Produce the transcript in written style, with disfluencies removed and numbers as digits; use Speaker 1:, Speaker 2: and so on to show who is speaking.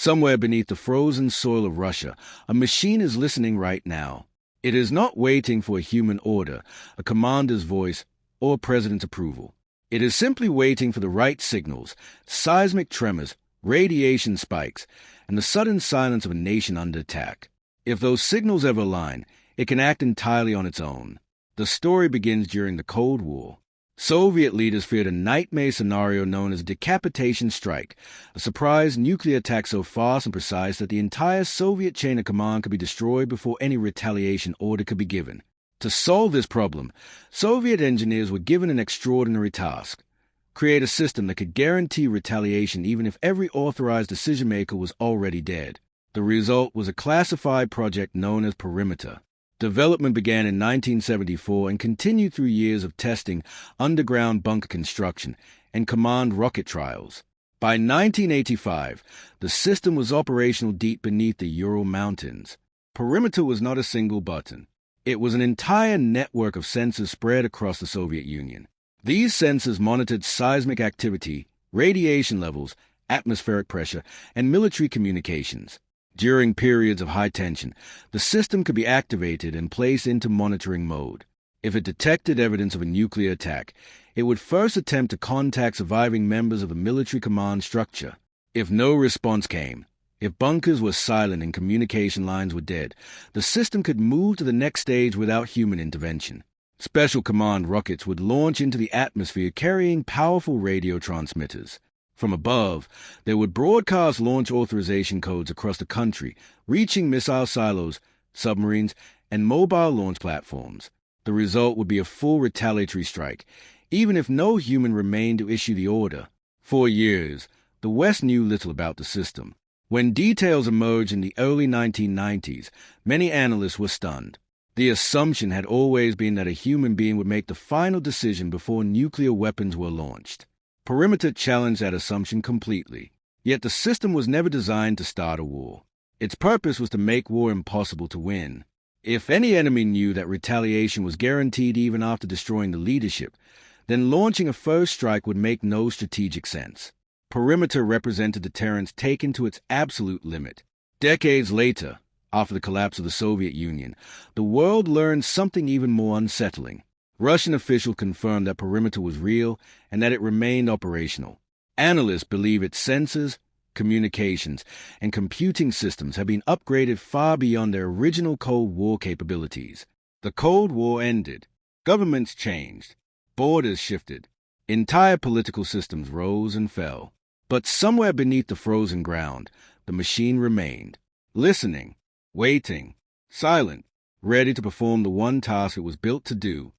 Speaker 1: Somewhere beneath the frozen soil of Russia, a machine is listening right now. It is not waiting for a human order, a commander's voice, or a president's approval. It is simply waiting for the right signals, seismic tremors, radiation spikes, and the sudden silence of a nation under attack. If those signals ever align, it can act entirely on its own. The story begins during the Cold War. Soviet leaders feared a nightmare scenario known as a decapitation strike, a surprise nuclear attack so fast and precise that the entire Soviet chain of command could be destroyed before any retaliation order could be given. To solve this problem, Soviet engineers were given an extraordinary task: create a system that could guarantee retaliation even if every authorized decision-maker was already dead. The result was a classified project known as Perimeter. Development began in 1974 and continued through years of testing, underground bunker construction, and command rocket trials. By 1985, the system was operational deep beneath the Ural Mountains. Perimeter was not a single button. It was an entire network of sensors spread across the Soviet Union. These sensors monitored seismic activity, radiation levels, atmospheric pressure, and military communications. During periods of high tension, the system could be activated and placed into monitoring mode. If it detected evidence of a nuclear attack, it would first attempt to contact surviving members of the military command structure. If no response came, if bunkers were silent and communication lines were dead, the system could move to the next stage without human intervention. Special command rockets would launch into the atmosphere carrying powerful radio transmitters. From above, they would broadcast launch authorization codes across the country, reaching missile silos, submarines, and mobile launch platforms. The result would be a full retaliatory strike, even if no human remained to issue the order. For years, the West knew little about the system. When details emerged in the early 1990s, many analysts were stunned. The assumption had always been that a human being would make the final decision before nuclear weapons were launched. Perimeter challenged that assumption completely. Yet the system was never designed to start a war. Its purpose was to make war impossible to win. If any enemy knew that retaliation was guaranteed even after destroying the leadership, then launching a first strike would make no strategic sense. Perimeter represented deterrence taken to its absolute limit. Decades later, after the collapse of the Soviet Union, the world learned something even more unsettling. Russian officials confirmed that Perimeter was real and that it remained operational. Analysts believe its sensors, communications, and computing systems have been upgraded far beyond their original Cold War capabilities. The Cold War ended. Governments changed. Borders shifted. Entire political systems rose and fell. But somewhere beneath the frozen ground, the machine remained, listening, waiting, silent, ready to perform the one task it was built to do: